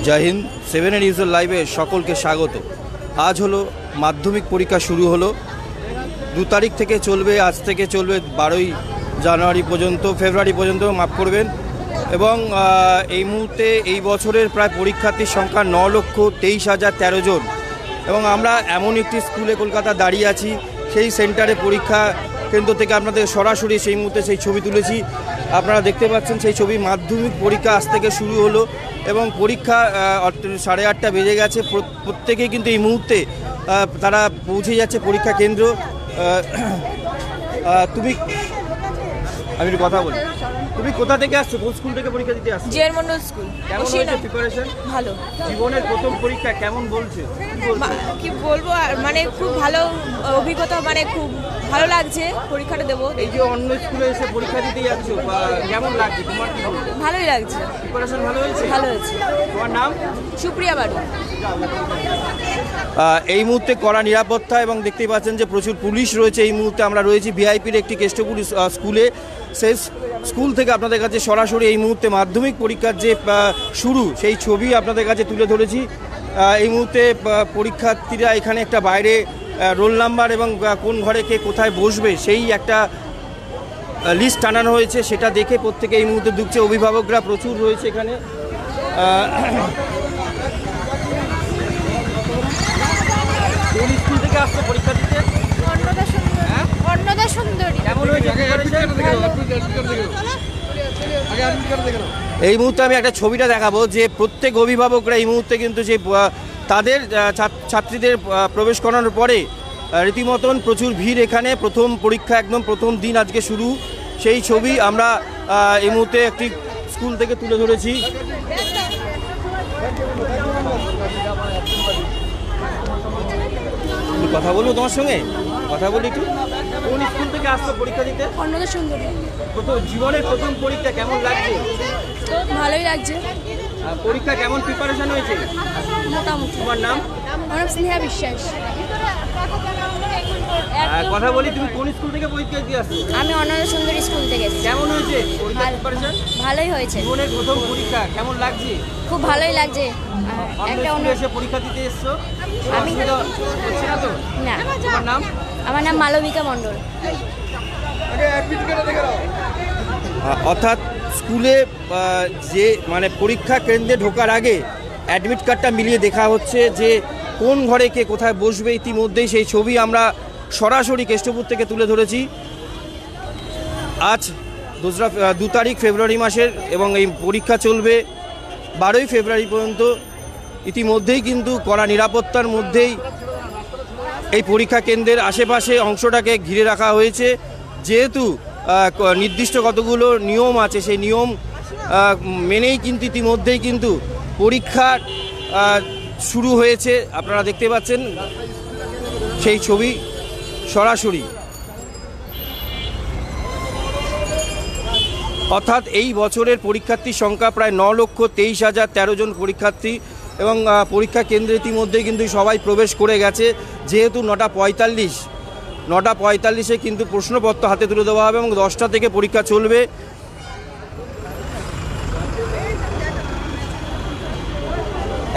জয় হিন্দ। 7 নিউজের লাইভে সকলকে স্বাগত। আজ হলো মাধ্যমিক পরীক্ষা শুরু হলো, 2 তারিখ থেকে চলবে, আজ থেকে চলবে 12ই জানুয়ারি পর্যন্ত, ফেব্রুয়ারি পর্যন্ত, মাফ করবেন। এবং এই মুহূর্তে এই বছরের প্রায় পরীক্ষার্থীর সংখ্যা 9,23,013 জন। এবং আমরা এমন একটি স্কুলে কলকাতা দাঁড়িয়ে আছি, সেই সেন্টারে পরীক্ষা কেন্দ্র থেকে আপনাদের সরাসরি সেই মুহূর্তে সেই ছবি তুলেছি। আপনারা দেখতে পাচ্ছেন সেই ছবি। মাধ্যমিক পরীক্ষা আজ থেকে শুরু হলো এবং পরীক্ষা 8:30 বেজে গেছে। প্রত্যেকেই কিন্তু এই মুহূর্তে তারা পৌঁছে যাচ্ছে পরীক্ষা কেন্দ্র। আমি একটু কথা বলি, তুমি কোথা থেকে আসছো? কোন স্কুল থেকে পরীক্ষা দিতে আসছো? JR Mondal school. কেমন হয়েছে প্রিপারেশন? ভালো। জীবনের প্রথম পরীক্ষা কেমন বলছে? কি বলবো, মানে খুব ভালো অভিজ্ঞতা, মানে খুব ভালো লাগছে পরীক্ষাটা দেবো। এই যে অন্য স্কুলে এসে পরীক্ষা দিতে যাচ্ছো, কেমন লাগছে তোমার? ভালোই লাগছে। প্রিপারেশন ভালো হয়েছে? ভালো হয়েছে। তোমার নাম? সুপ্রিয়া বাড়ি। এই মুহূর্তে কড়া নিরাপত্তা এবং দেখতেই পাচ্ছেন যে প্রচুর পুলিশ রয়েছে। এই মুহূর্তে আমরা রয়েছি ভিআইপির একটি কেষ্টপুর স্কুলে। সেই স্কুল থেকে আপনাদের কাছে সরাসরি এই মুহূর্তে মাধ্যমিক পরীক্ষার যে শুরু, সেই ছবি আপনাদের কাছে তুলে ধরেছি। এই মুহূর্তে পরীক্ষার্থীরা এখানে একটা বাইরে রোল নাম্বার এবং কোন ঘরে কে কোথায় বসবে সেই একটা লিস্ট টানানো হয়েছে, সেটা দেখে প্রত্যেকে এই মুহূর্তে ঢুকছে। অভিভাবকরা প্রচুর রয়েছে এখানে। কোন স্কুল থেকে আসছে পরীক্ষা দিতে? অন্নদা সুন্দরী। এই মুহূর্তে আমি একটা ছবিটা দেখাবো যে প্রত্যেক অভিভাবকরা এই মুহূর্তে কিন্তু যে তাদের ছাত্রীদের প্রবেশ করানোর পরে রীতিমতন প্রচুর ভিড় এখানে। প্রথম পরীক্ষা, একদম প্রথম দিন আজকে শুরু, সেই ছবি আমরা এই মুহূর্তে একটি স্কুল থেকে তুলে ধরেছি। কথা বলবো তোমার সঙ্গে, কথা বলি একটু। কোন স্কুল থেকে আসছো পরীক্ষা দিতে? অন্নদা সুন্দরী। জীবনের প্রথম পরীক্ষা কেমন লাগছে? ভালোই লাগছে। পরীক্ষা কেমন প্রিপারেশন হয়েছে? মোটামুটি। তোমার নাম? আমার নাম স্নেহা বিশ্বাস। কথা বলি, তুমি কোন স্কুল থেকে পরীক্ষা দিয়ে আসছো? আমি অন্নদা সুন্দরী স্কুল থেকে এসেছি। কেমন হয়েছে পরীক্ষা প্রিপারেশন? ভালোই হয়েছে। জীবনের প্রথম পরীক্ষা কেমন লাগছে? খুব ভালোই লাগছে। একটা অন্য এসে পরীক্ষা দিতে এসছো? আমি হচ্ছে না তো? না। তোমার নাম? আমার নাম মালবিকা মণ্ডল। অর্থাৎ স্কুলে যে মানে পরীক্ষা কেন্দ্রে ঢোকার আগে অ্যাডমিট কার্ডটা মিলিয়ে দেখা হচ্ছে যে কোন ঘরে কে কোথায় বসবে। ইতিমধ্যেই সেই ছবি আমরা সরাসরি কেষ্টপুর থেকে তুলে ধরেছি। আজ 2 তারিখ ফেব্রুয়ারি মাসের এবং এই পরীক্ষা চলবে 12ই ফেব্রুয়ারি পর্যন্ত। ইতিমধ্যেই কিন্তু কড়া নিরাপত্তার মধ্যেই এই পরীক্ষা কেন্দ্রের আশেপাশে অংশটাকে ঘিরে রাখা হয়েছে। যেহেতু নির্দিষ্ট কতগুলো নিয়ম আছে, সেই নিয়ম মেনেই কিন্তু ইতিমধ্যেই কিন্তু পরীক্ষা শুরু হয়েছে। আপনারা দেখতে পাচ্ছেন সেই ছবি সরাসরি। অর্থাৎ এই বছরের পরীক্ষার্থীর সংখ্যা প্রায় 9,23,013 জন পরীক্ষার্থী এবং পরীক্ষা কেন্দ্রে ইতিমধ্যেই কিন্তু সবাই প্রবেশ করে গেছে। যেহেতু 9:45 কিন্তু প্রশ্নপত্র হাতে তুলে দেওয়া হবে এবং 10টা থেকে পরীক্ষা চলবে।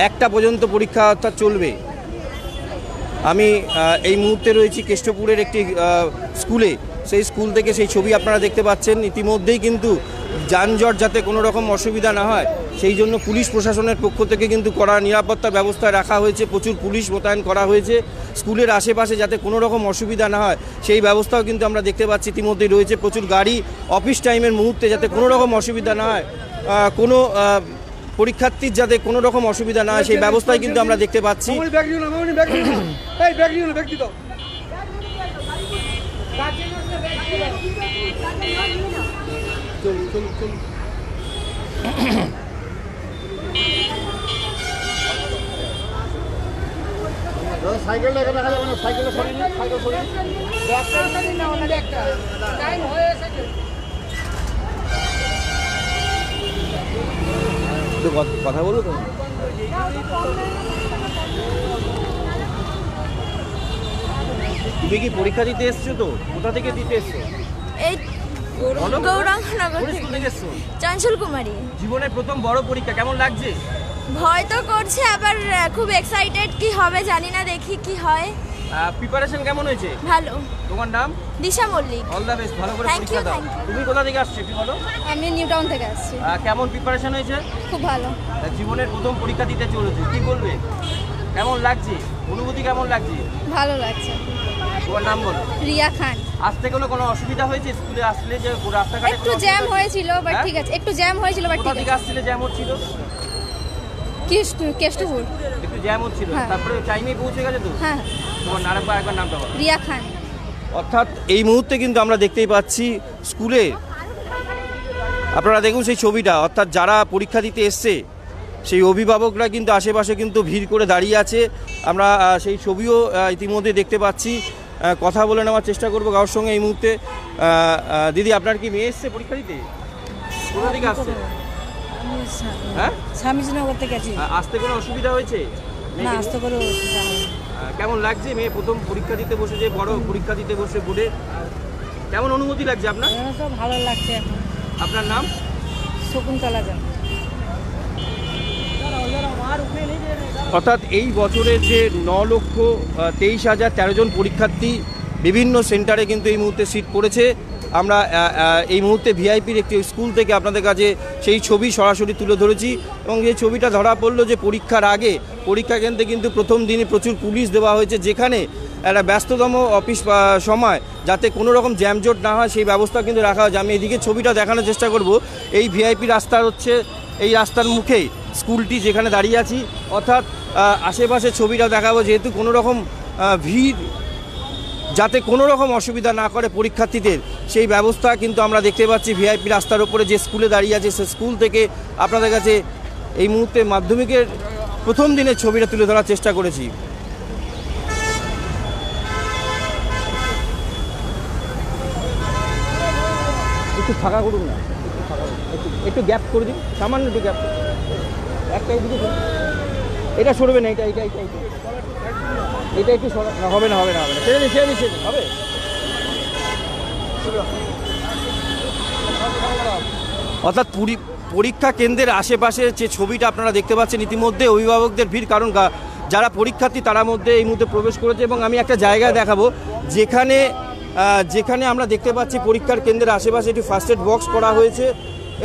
একটা পর্যন্ত পরীক্ষা অর্থাৎ চলবে। আমি এই মুহূর্তে রয়েছি কেষ্টপুরের একটি স্কুলে। সেই স্কুল থেকে সেই ছবি আপনারা দেখতে পাচ্ছেন। ইতিমধ্যেই কিন্তু যানজট যাতে কোনো রকম অসুবিধা না হয় সেই জন্য পুলিশ প্রশাসনের পক্ষ থেকে কিন্তু কড়া নিরাপত্তা ব্যবস্থা রাখা হয়েছে। প্রচুর পুলিশ মোতায়েন করা হয়েছে স্কুলের আশেপাশে যাতে কোনো রকম অসুবিধা না হয় সেই ব্যবস্থাও কিন্তু আমরা দেখতে পাচ্ছি। ইতিমধ্যেই রয়েছে প্রচুর গাড়ি। অফিস টাইমের মুহূর্তে যাতে কোনো রকম অসুবিধা না হয়, কোনো পরীক্ষার্থীর যাতে কোনো রকম অসুবিধা না হয় সেই ব্যবস্থাই কিন্তু আমরা দেখতে পাচ্ছি। সাইকেলটা দেখা যাবে না, সাইকেলটা সরিয়ে নিন, সাইকেল সরিয়ে কথা বলো তো। তুমি কি পরীক্ষা দিতে এসছো? তো কোথা থেকে দিতে এসছো? এই গৌরাঙ্গনগর থেকে। স্কুল থেকে এসছো? চাঞ্চল কুমারী। জীবনের প্রথম বড় পরীক্ষা কেমন লাগছে? ভয় তো করছে, আবার খুব এক্সাইটেড কি হবে জানি না, দেখি কি হয়। প্রিপারেশন কেমন হয়েছে? ভালো। তোমার নাম? দিশা মল্লিক। অল দ্য বেস্ট, ভালো করে Thank পরীক্ষা you, দাও। thank you. তুমি কোথা থেকে আসছো একটু বলো। আমি নিউ টাউন থেকে আসছি। কেমন প্রিপারেশন হয়েছে? খুব ভালো। জীবনের প্রথম পরীক্ষা দিতে চলেছে, কি বলবে? কেমন লাগছে? অনুভূতি কেমন লাগছে? ভালো লাগছে। তোমার নাম বলো। রিয়া খান। আসতে কোনো অসুবিধা হয়েছে স্কুলে আসলে, যে রাস্তাঘাটে একটু জ্যাম হয়েছিল, বাট ঠিক আছে। একটু জ্যাম হয়েছিল, বাট কোথা ঠিক থেকে আছে। আসছিলে জ্যাম হচ্ছিল? কেষ্টপুর। একটু জ্যাম হচ্ছিল, হ্যাঁ। তারপরে টাইমে পৌঁছে গেছে তো? হ্যাঁ। তোমার একবার নামটা বলো। রিয়া খান। অর্থাৎ এই মুহূর্তে কিন্তু আমরা দেখতেই পাচ্ছি স্কুলে, আপনারা দেখুন সেই ছবিটা, অর্থাৎ যারা পরীক্ষা দিতে এসছে সেই অভিভাবকরা কিন্তু আশেপাশে কিন্তু ভিড় করে দাঁড়িয়ে আছে। আমরা সেই ছবিও ইতিমধ্যে দেখতে পাচ্ছি। কথা বলে নেওয়ার চেষ্টা করবো কারোর সঙ্গে এই মুহূর্তে। দিদি, আপনার কি মেয়ে এসছে পরীক্ষা দিতে? কোথা থেকে আসছে? হ্যাঁ, স্বামীজনগর থেকে আছি। আসতে কোনো অসুবিধা হয়েছে? না, আসতে করে অসুবিধা হয়নি। কেমন লাগছে মেয়ে প্রথম পরীক্ষা দিতে বসেছে, বড় পরীক্ষা দিতে বসে বোর্ডে? কেমন অনুভূতি লাগছে আপনার? আমার তো ভালো লাগছে এখন। আপনার নাম? শকুন্তলা জান। অর্থাৎ এই বছরের যে 9,23,013 জন পরীক্ষার্থী বিভিন্ন সেন্টারে কিন্তু এই মুহূর্তে সিট পড়েছে। আমরা এই মুহূর্তে ভিআইপির একটি স্কুল থেকে আপনাদের কাছে সেই ছবি সরাসরি তুলে ধরেছি, এবং এই ছবিটা ধরা পড়লো যে পরীক্ষার আগে পরীক্ষা কেন্দ্রে কিন্তু প্রথম দিনই প্রচুর পুলিশ দেওয়া হয়েছে, যেখানে একটা ব্যস্ততম অফিস সময় যাতে কোনো রকম জ্যামজট না হয় সেই ব্যবস্থা কিন্তু রাখা হয়েছে। আমি এদিকে ছবিটা দেখানোর চেষ্টা করব। এই ভিআইপি রাস্তার হচ্ছে এই রাস্তার মুখেই স্কুলটি যেখানে দাঁড়িয়ে আছি, অর্থাৎ আশেপাশে ছবিটা দেখাবো, যেহেতু কোনো রকম ভিড় যাতে কোনো রকম অসুবিধা না করে পরীক্ষার্থীদের, সেই ব্যবস্থা কিন্তু আমরা দেখতে পাচ্ছি ভিআইপি রাস্তার উপরে যে স্কুলে দাঁড়িয়ে আছে সে স্কুল থেকে আপনাদের কাছে এই মুহূর্তে মাধ্যমিকের প্রথম দিনের ছবিটা তুলে ধরার চেষ্টা করেছি। একটু ফাঁকা করুন না, একটু গ্যাপ করে দিন, সামান্য একটু গ্যাপ, একটা এইদিকে এটা সরবে না, এটা একটু হবে না ছেড়ে দিন হবে। অর্থাৎ পরীক্ষা কেন্দ্রের আশেপাশে যে ছবিটা আপনারা দেখতে পাচ্ছেন, ইতিমধ্যে অভিভাবকদের ভিড়, কারণ যারা পরীক্ষার্থী তারা মধ্যে এই মুহূর্তে প্রবেশ করেছে। এবং আমি একটা জায়গায় দেখাবো যেখানে আমরা দেখতে পাচ্ছি পরীক্ষার কেন্দ্রের আশেপাশে একটি ফার্স্ট এড বক্স করা হয়েছে,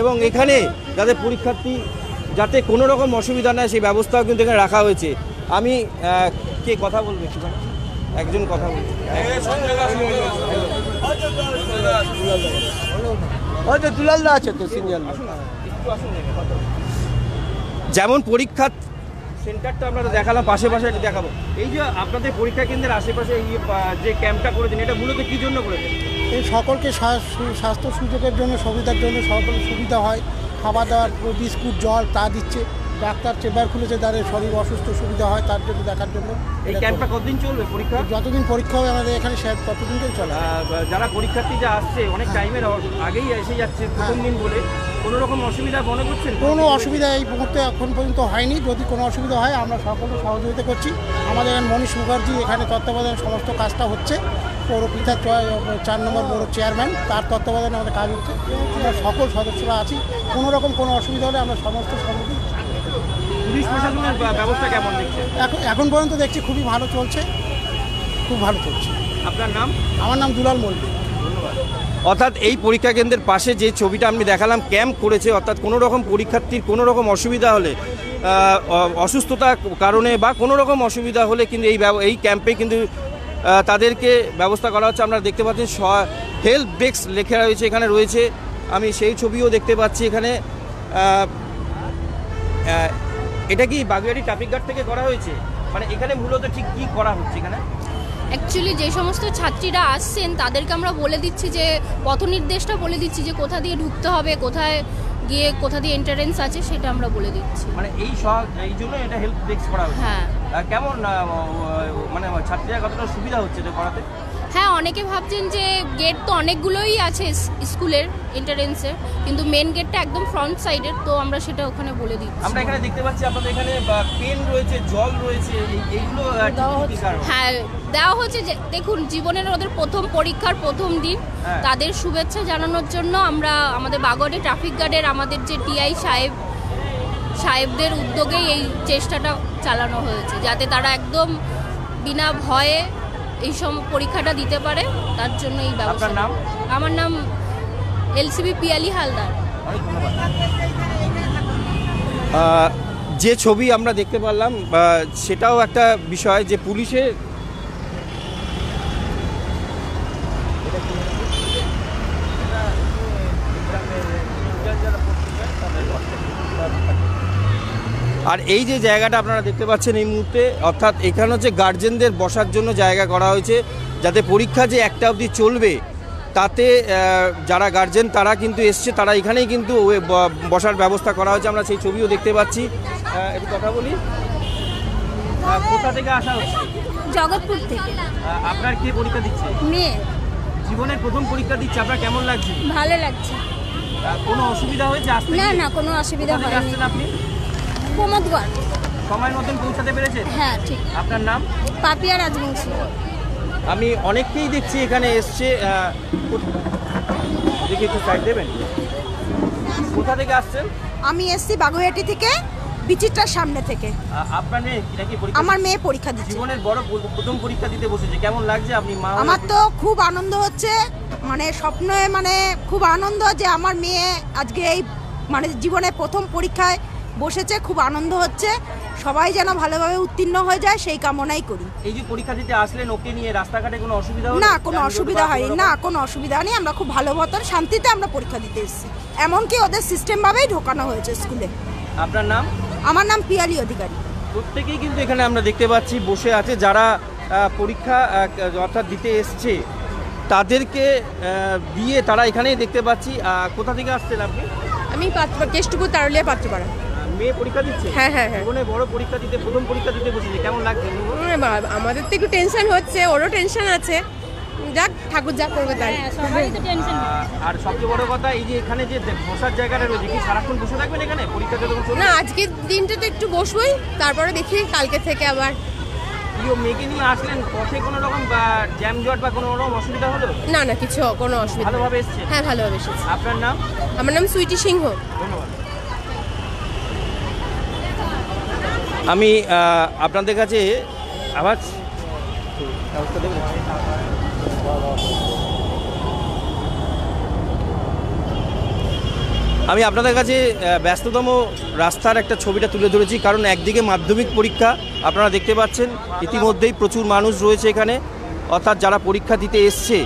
এবং এখানে যাতে পরীক্ষার্থী যাতে কোনো রকম অসুবিধা নেয় সেই ব্যবস্থাও কিন্তু এখানে রাখা হয়েছে। আমি কে কথা বলবে? একজন কথা বলবে। যেমন পরীক্ষা সেন্টারটা আমরা দেখালাম, পাশে একটু দেখাবো। এই যে আপনাদের পরীক্ষা কেন্দ্রের আশেপাশে এই যে ক্যাম্পটা করেছেন, এটা মূলত কি জন্য করেছেন? এই সকলকে স্বাস্থ্য সুযোগের জন্য, সুবিধার জন্য, সকল সুবিধা হয়। খাবার দাবার, বিস্কুট, জল তা দিচ্ছে। ডাক্তার চেম্বার খুলেছে, তাদের শরীর অসুস্থ সুবিধা হয় তার জন্য, দেখার জন্য। এই ক্যাম্পটা কতদিন চলবে পরীক্ষা? যতদিন পরীক্ষা হবে আমাদের এখানে ততদিনই চলে। যারা পরীক্ষার্থী যা আসছে অনেক টাইমের আগেই এসে যাচ্ছে প্রথম দিন বলে, কোনো রকম অসুবিধা মনে করছেন? কোনো অসুবিধা এই মুহূর্তে এখন পর্যন্ত হয়নি। যদি কোনো অসুবিধা হয় আমরা সকলে সহযোগিতা করছি। আমাদের এখানে মনীষ মুখার্জি এখানে তত্ত্বাবধানে সমস্ত কাজটা হচ্ছে। পৌরপিতা 4 নম্বর বড় চেয়ারম্যান, তার তত্ত্বাবধানে আমাদের কাজ হচ্ছে। আমরা সকল সদস্যরা আছি। কোনো রকম কোনো অসুবিধা হলে আমরা সমস্ত সহযোগী। পুলিশ প্রশাসনের ব্যবস্থা কেমন দেখছেন? এখন পর্যন্ত দেখছি খুবই ভালো চলছে, খুব ভালো চলছে। আপনার নাম? আমার নাম দুলাল মল্লিক। ধন্যবাদ। অর্থাৎ এই পরীক্ষা কেন্দ্রের পাশে যে ছবিটা আমি দেখালাম, ক্যাম্প করেছে, অর্থাৎ কোনো রকম পরীক্ষার্থীর কোনো রকম অসুবিধা হলে, অসুস্থতার কারণে বা কোনো রকম অসুবিধা হলে কিন্তু এই ক্যাম্পে কিন্তু তাদেরকে ব্যবস্থা করা হচ্ছে। আপনারা দেখতে পাচ্ছেন হেল্প ডেস্ক লেখা রয়েছে, এখানে রয়েছে। আমি সেই ছবিও দেখতে পাচ্ছি এখানে। এটা কি বাগুইআটি ট্রাফিক গার্ড থেকে করা হয়েছে? মানে এখানে মূলত ঠিক কি করা হচ্ছে এখানে? অ্যাকচুয়ালি যে সমস্ত ছাত্রীরা আসছেন তাদেরকে আমরা বলে দিচ্ছি, যে পথ নির্দেশটা বলে দিচ্ছি, যে কোথা দিয়ে ঢুকতে হবে, কোথায় গিয়ে কোথা দিয়ে এন্ট্রান্স আছে সেটা আমরা বলে দিচ্ছি। মানে এই জন্য এটা হেল্প ডেস্ক করা হচ্ছে। হ্যাঁ। কেমন মানে ছাত্রীরা কতটা সুবিধা হচ্ছে এটা করাতে? হ্যাঁ, অনেকে ভাবছেন যে গেট তো অনেকগুলোই আছে স্কুলের এন্ট্রান্সের, কিন্তু মেন গেটটা একদম ফ্রন্ট সাইডের, তো আমরা সেটা ওখানে বলে দিচ্ছি। আমরা এখানে দেখতে পাচ্ছি আপনাদের এখানে পেন রয়েছে, জল রয়েছে, এইগুলো হ্যাঁ দেওয়া হচ্ছে। যে দেখুন, জীবনের ওদের প্রথম পরীক্ষার প্রথম দিন, তাদের শুভেচ্ছা জানানোর জন্য আমরা আমাদের বাগুইআটি ট্রাফিক গার্ডের আমাদের যে টিআই সাহেব সাহেবদের উদ্যোগেই এই চেষ্টাটা চালানো হয়েছে, যাতে তারা একদম বিনা ভয়ে এই সব পরীক্ষাটা দিতে পারে, তার জন্য এই ব্যবস্থা। আপনার নাম? আমার নাম এলসিবি পিয়ালি হালদার। যে ছবি আমরা দেখতে পারলাম সেটাও একটা বিষয় যে পুলিশের আর এই যে জায়গাটা আপনারা দেখতে পাচ্ছেন এই মুহূর্তে, অর্থাৎ এখানে হচ্ছে গার্জেনদের বসার জন্য জায়গা করা হয়েছে, যাতে পরীক্ষা যে 1টা অবধি চলবে তাতে যারা গার্জেন তারা কিন্তু এসছে, তারা এখানেই কিন্তু বসার ব্যবস্থা করা হয়েছে। আমরা সেই ছবিও দেখতে পাচ্ছি। একটু কথা বলি, কোথা থেকে আসা হচ্ছে? জগৎপুর থেকে। আপনার কে পরীক্ষা দিচ্ছে? মেয়ে। জীবনের প্রথম পরীক্ষা দিচ্ছে, আপনার কেমন লাগছে? ভালো লাগছে। কোনো অসুবিধা হয়েছে আসতে? না না, কোনো অসুবিধা হয়নি। আসছেন আপনি? প্রমোদগড়। সময় মতন পৌঁছাতে পেরেছেন? হ্যাঁ ঠিক। আপনার নাম? পাপিয়া রাজবংশী। আমি অনেককেই দেখছি এখানে এসছে। দেখি একটু সাইড দেবেন। কোথা থেকে আসছেন? আমি এসছি বাগুইহাটি থেকে, বিচিত্রার সামনে থেকে। আপনার মেয়ে নাকি পরীক্ষা? আমার মেয়ে পরীক্ষা দিচ্ছে। জীবনের বড় প্রথম পরীক্ষা দিতে বসেছে, কেমন লাগছে? আপনি মা? আমার তো খুব আনন্দ হচ্ছে, মানে স্বপ্নে মানে খুব আনন্দ যে আমার মেয়ে আজকে এই মানে জীবনে প্রথম পরীক্ষায় বসেছে, খুব আনন্দ হচ্ছে। সবাই যেন ভালোভাবে উত্তীর্ণ হয়ে যায় সেই কামনাই করি। এই যে পরীক্ষা দিতে আসলেন, ওকে নিয়ে রাস্তাঘাটে কোনো অসুবিধা হলো? না, কোনো অসুবিধা হয়নি। না, কোনো অসুবিধা নেই। আমরা খুব ভালো মতন শান্তিতে আমরা পরীক্ষা দিতে এসেছি, এমনকি ওদের সিস্টেমভাবেই ঢোকানো হয়েছে স্কুলে। আপনার নাম? আমার নাম পিয়ালি অধিকারী। প্রত্যেকেই কিন্তু এখানে আমরা দেখতে পাচ্ছি বসে আছে, যারা পরীক্ষা অর্থাৎ দিতে এসছে তাদেরকে দিয়ে তারা এখানেই দেখতে পাচ্ছি। কোথা থেকে আসছেন আপনি? আমি কেষ্টপুর তারলিয়া পাত্রপাড়া। মেয়ে পরীক্ষা দিচ্ছে? হ্যাঁ হ্যাঁ হ্যাঁ। জীবনে বড় পরীক্ষা দিতে, প্রথম পরীক্ষা দিতে বসেছে, কেমন লাগছে? আমাদের তো একটু টেনশন হচ্ছে, ওরও টেনশন আছে, যাক ঠাকুর যা করবে তাই। আর সবচেয়ে বড় কথা, এই যে এখানে যে বসার জায়গাটা রয়েছে, কি সারাক্ষণ বসে থাকবেন এখানে পরীক্ষা যতক্ষণ চলবে? না, আজকের দিনটা তো একটু বসবোই, তারপরে দেখি কালকে থেকে আবার। মেয়েকে নিয়ে আসলেন, পথে কোনো রকম জ্যাম জট বা কোনো রকম অসুবিধা হলো? না না, কিছু কোনো অসুবিধা। ভালোভাবে এসছেন? হ্যাঁ ভালোভাবে এসেছি। আপনার নাম? আমার নাম সুইটি সিংহ। ধন্যবাদ। আমি আপনাদের কাছে আবার আমি আপনাদের কাছে ব্যস্ততম রাস্তার একটা ছবিটা তুলে ধরেছি, কারণ একদিকে মাধ্যমিক পরীক্ষা আপনারা দেখতে পাচ্ছেন, ইতিমধ্যেই প্রচুর মানুষ রয়েছে এখানে, অর্থাৎ যারা পরীক্ষা দিতে এসছে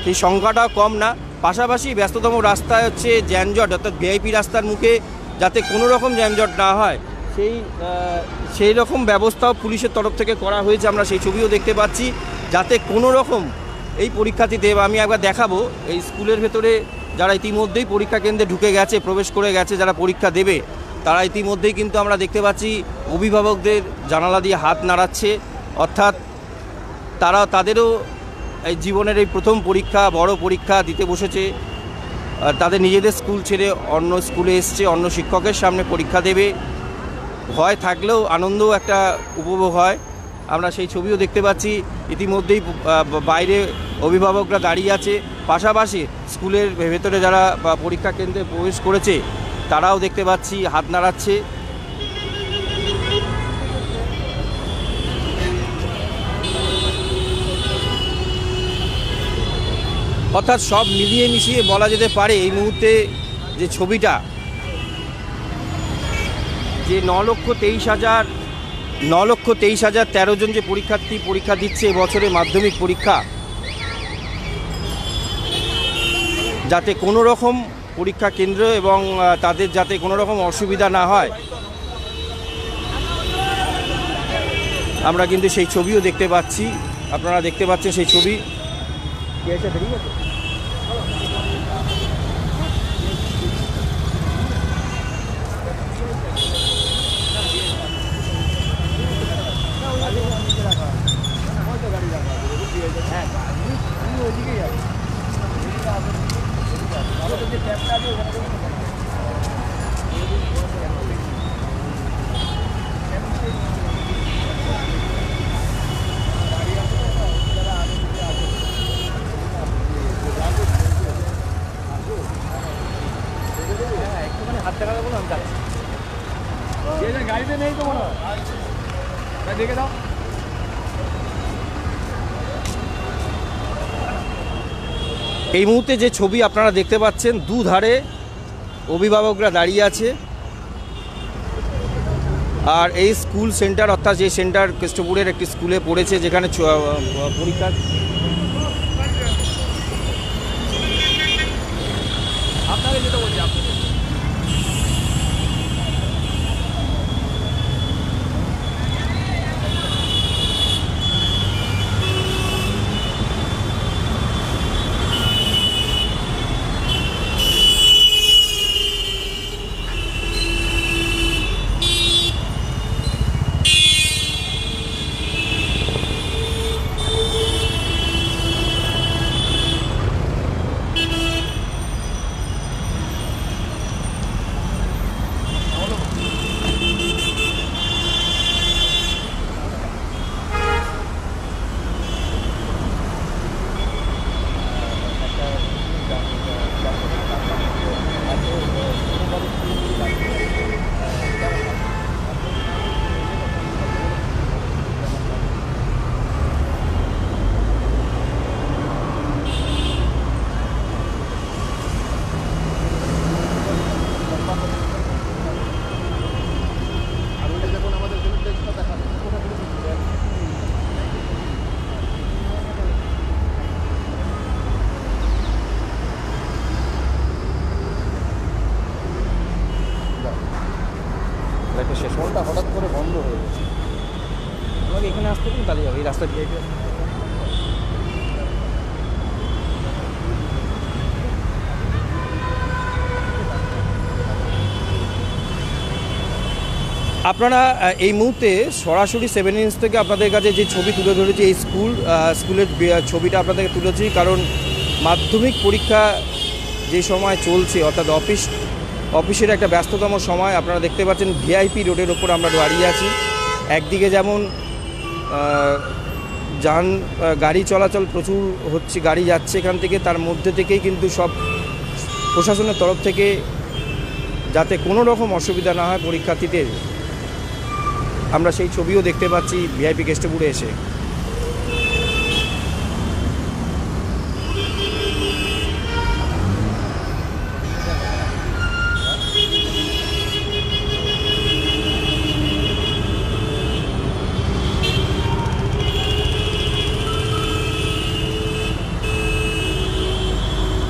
সেই সংখ্যাটাও কম না। পাশাপাশি ব্যস্ততম রাস্তায় হচ্ছে যানজট, অর্থাৎ ভিআইপি রাস্তার মুখে যাতে কোনো রকম যানজট না হয় সেই রকম ব্যবস্থাও পুলিশের তরফ থেকে করা হয়েছে। আমরা সেই ছবিও দেখতে পাচ্ছি, যাতে কোনো রকম এই পরীক্ষার্থীদের, আমি একবার দেখাবো এই স্কুলের ভেতরে যারা ইতিমধ্যেই পরীক্ষা কেন্দ্রে ঢুকে গেছে, প্রবেশ করে গেছে, যারা পরীক্ষা দেবে তারা ইতিমধ্যেই কিন্তু আমরা দেখতে পাচ্ছি অভিভাবকদের জানালা দিয়ে হাত নাড়াচ্ছে, অর্থাৎ তাদেরও এই জীবনের এই প্রথম পরীক্ষা, বড় পরীক্ষা দিতে বসেছে। তাদের নিজেদের স্কুল ছেড়ে অন্য স্কুলে এসছে, অন্য শিক্ষকের সামনে পরীক্ষা দেবে। ভয় থাকলেও আনন্দও একটা উপভোগ হয়। আমরা সেই ছবিও দেখতে পাচ্ছি, ইতিমধ্যেই বাইরে অভিভাবকরা দাঁড়িয়ে আছে, পাশাপাশি স্কুলের ভেতরে যারা পরীক্ষা কেন্দ্রে প্রবেশ করেছে তারাও দেখতে পাচ্ছি হাত নাড়াচ্ছে। অর্থাৎ সব মিলিয়ে মিশিয়ে বলা যেতে পারে এই মুহূর্তে যে ছবিটা, যে 9,23,013 জন যে পরীক্ষার্থী পরীক্ষা দিচ্ছে এবছরে মাধ্যমিক পরীক্ষা, যাতে কোনো রকম পরীক্ষা কেন্দ্র এবং তাদের যাতে কোনো রকম অসুবিধা না হয়, আমরা কিন্তু সেই ছবিও দেখতে পাচ্ছি। আপনারা দেখতে পাচ্ছেন সেই ছবি। গাড়িতে নেই তো মনে হয়, দেখে দাও। এই মুহূর্তে যে ছবি আপনারা দেখতে পাচ্ছেন, দুধারে অভিভাবকরা দাঁড়িয়ে আছে, আর এই স্কুল সেন্টার অর্থাৎ যে সেন্টার কেষ্টপুরের একটি স্কুলে পড়েছে, যেখানে পরীক্ষা আপনাকে যেটা বলছি আপনি শেষ হঠাৎ করে বন্ধ হয়ে গেছে। আমাকে এখানে আসতে দিন, তাহলে যাবে এই রাস্তা দিয়ে। আপনারা এই মুহূর্তে সরাসরি 7 ইঞ্চ থেকে আপনাদের কাছে যে ছবি তুলে ধরেছি, এই স্কুলের ছবিটা আপনাদেরকে তুলেছি, কারণ মাধ্যমিক পরীক্ষা যে সময় চলছে, অর্থাৎ অফিসের একটা ব্যস্ততম সময়। আপনারা দেখতে পাচ্ছেন ভিআইপি রোডের ওপর আমরা দাঁড়িয়ে আছি। একদিকে যেমন গাড়ি চলাচল প্রচুর হচ্ছে, গাড়ি যাচ্ছে এখান থেকে, তার মধ্যে থেকেই কিন্তু সব প্রশাসনের তরফ থেকে যাতে কোনো রকম অসুবিধা না হয় পরীক্ষার্থীদের, আমরা সেই ছবিও দেখতে পাচ্ছি ভিআইপি কেষ্টপুরে এসে।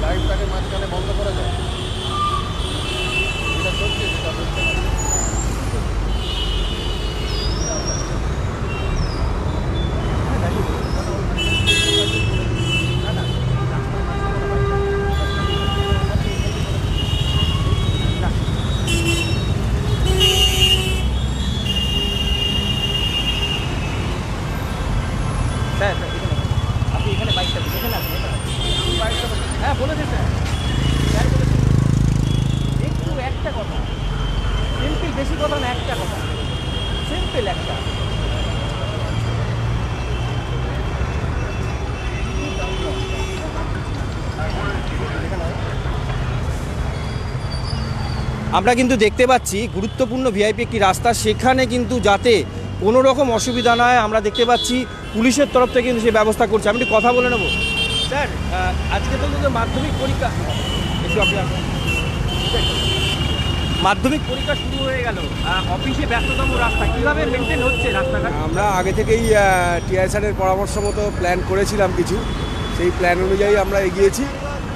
লাইটটাকে মাঝখানে বন্ধ করে দেয়, যেটা চলছে সেটা বুঝতে পারি। স্যার আপনি এখানে বাইকটা এখানে আসুন, হ্যাঁ বলেছেন স্যার বলেছেন। একটু একটা কথা, সিম্পল, বেশি কথা না, একটা কথা, সিম্পল একটা। আমরা কিন্তু দেখতে পাচ্ছি গুরুত্বপূর্ণ ভিআইপি একটি রাস্তা, সেখানে কিন্তু যাতে কোনো রকম অসুবিধা না হয় আমরা দেখতে পাচ্ছি পুলিশের তরফ থেকে কিন্তু সে ব্যবস্থা করছে। আমি একটু কথা বলে নেব। স্যার আজকে তো মাধ্যমিক পরীক্ষা, মাধ্যমিক পরীক্ষা শুরু হয়ে গেল, অফিসে ব্যস্ততম রাস্তা, কীভাবে মেনটেন হচ্ছে রাস্তাঘাট? আমরা আগে থেকেই টিআই স্যারের পরামর্শ মতো প্ল্যান করেছিলাম কিছু, সেই প্ল্যান অনুযায়ী আমরা এগিয়েছি,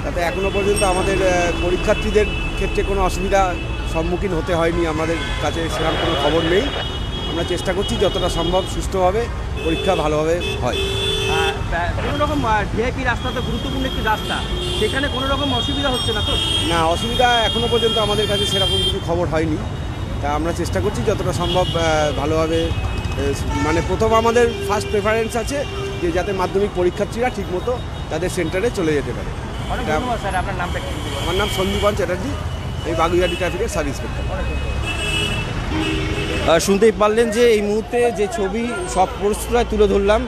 তাতে এখনও পর্যন্ত আমাদের পরীক্ষার্থীদের ক্ষেত্রে কোনো অসুবিধা সম্মুখীন হতে হয়নি, আমাদের কাছে সেরকম কোনো খবর নেই। আমরা চেষ্টা করছি যতটা সম্ভব সুষ্ঠুভাবে পরীক্ষা ভালোভাবে হয়। কোনো রকম ভিআইপি রাস্তা তো গুরুত্বপূর্ণ একটি রাস্তা, সেখানে কোনো রকম অসুবিধা হচ্ছে না তো? না, অসুবিধা এখনও পর্যন্ত আমাদের কাছে সেরকম কিছু খবর হয়নি। তা আমরা চেষ্টা করছি যতটা সম্ভব ভালোভাবে, মানে প্রথম আমাদের ফার্স্ট প্রেফারেন্স আছে যে যাতে মাধ্যমিক পরীক্ষার্থীরা ঠিকমতো তাদের সেন্টারে চলে যেতে পারে। অনেক ধন্যবাদ স্যার, আপনার নামটা কি? আমার নাম সন্দীপন চ্যাটার্জি, এই বাগুইহাটি ট্রাফিকের সাব ইন্সপেক্টর। শুনতেই পারলেন যে এই মুহূর্তে যে ছবি সব পরিস্থিতি তুলে ধরলাম।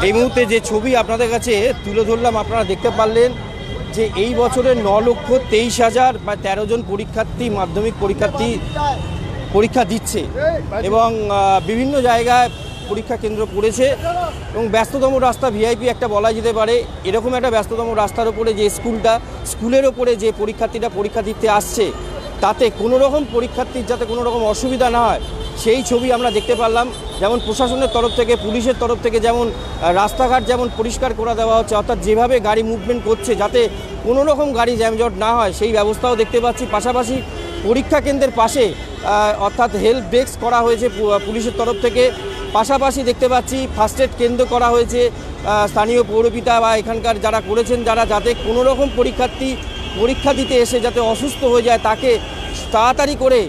এই মুহূর্তে যে ছবি আপনাদের কাছে তুলে ধরলাম, আপনারা দেখতে পারলেন যে এই বছরের 9,23,000 বা 13 জন পরীক্ষার্থী মাধ্যমিক পরীক্ষা দিচ্ছে এবং বিভিন্ন জায়গায় পরীক্ষা কেন্দ্র পড়েছে এবং ব্যস্ততম রাস্তা ভিআইপি একটা বলা যেতে পারে। এরকম একটা ব্যস্ততম রাস্তার উপরে যে স্কুলের ওপরে যে পরীক্ষার্থীরা পরীক্ষা দিতে আসছে, তাতে কোনো রকম পরীক্ষার্থীর যাতে কোনো রকম অসুবিধা না হয় সেই ছবি আমরা দেখতে পারলাম। যেমন প্রশাসনের তরফ থেকে, পুলিশের তরফ থেকে যেমন রাস্তাঘাট যেমন পরিষ্কার করে দেওয়া হচ্ছে, অর্থাৎ যেভাবে গাড়ি মুভমেন্ট করছে যাতে কোনো রকম গাড়ি জ্যামজট না হয় সেই ব্যবস্থাও দেখতে পাচ্ছি। পাশাপাশি পরীক্ষা কেন্দ্রের পাশে অর্থাৎ হেল্প ডেস্ক করা হয়েছে পুলিশের তরফ থেকে। পাশাপাশি দেখতে পাচ্ছি ফার্স্ট এড কেন্দ্র করা হয়েছে স্থানীয় পৌরপিতা বা এখানকার যারা করেছেন, যাতে কোনো রকম পরীক্ষার্থী পরীক্ষা দিতে এসে যাতে অসুস্থ হয়ে যায় তাকে তাড়াতাড়ি করে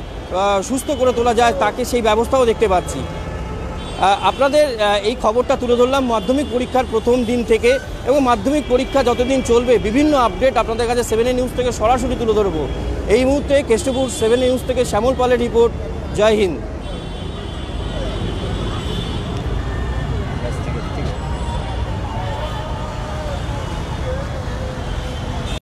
সুস্থ করে তোলা যায়, তাকে সেই ব্যবস্থাও দেখতে পাচ্ছি। আপনাদের এই খবরটা তুলে ধরলাম মাধ্যমিক পরীক্ষার প্রথম দিন থেকে, এবং মাধ্যমিক পরীক্ষা যতদিন চলবে বিভিন্ন আপডেট আপনাদের কাছে 7 নিউজ থেকে সরাসরি তুলে ধরবো। এই মুহূর্তে কেষ্টপুর 7 নিউজ থেকে শ্যামল পালের রিপোর্ট। জয় হিন্দ।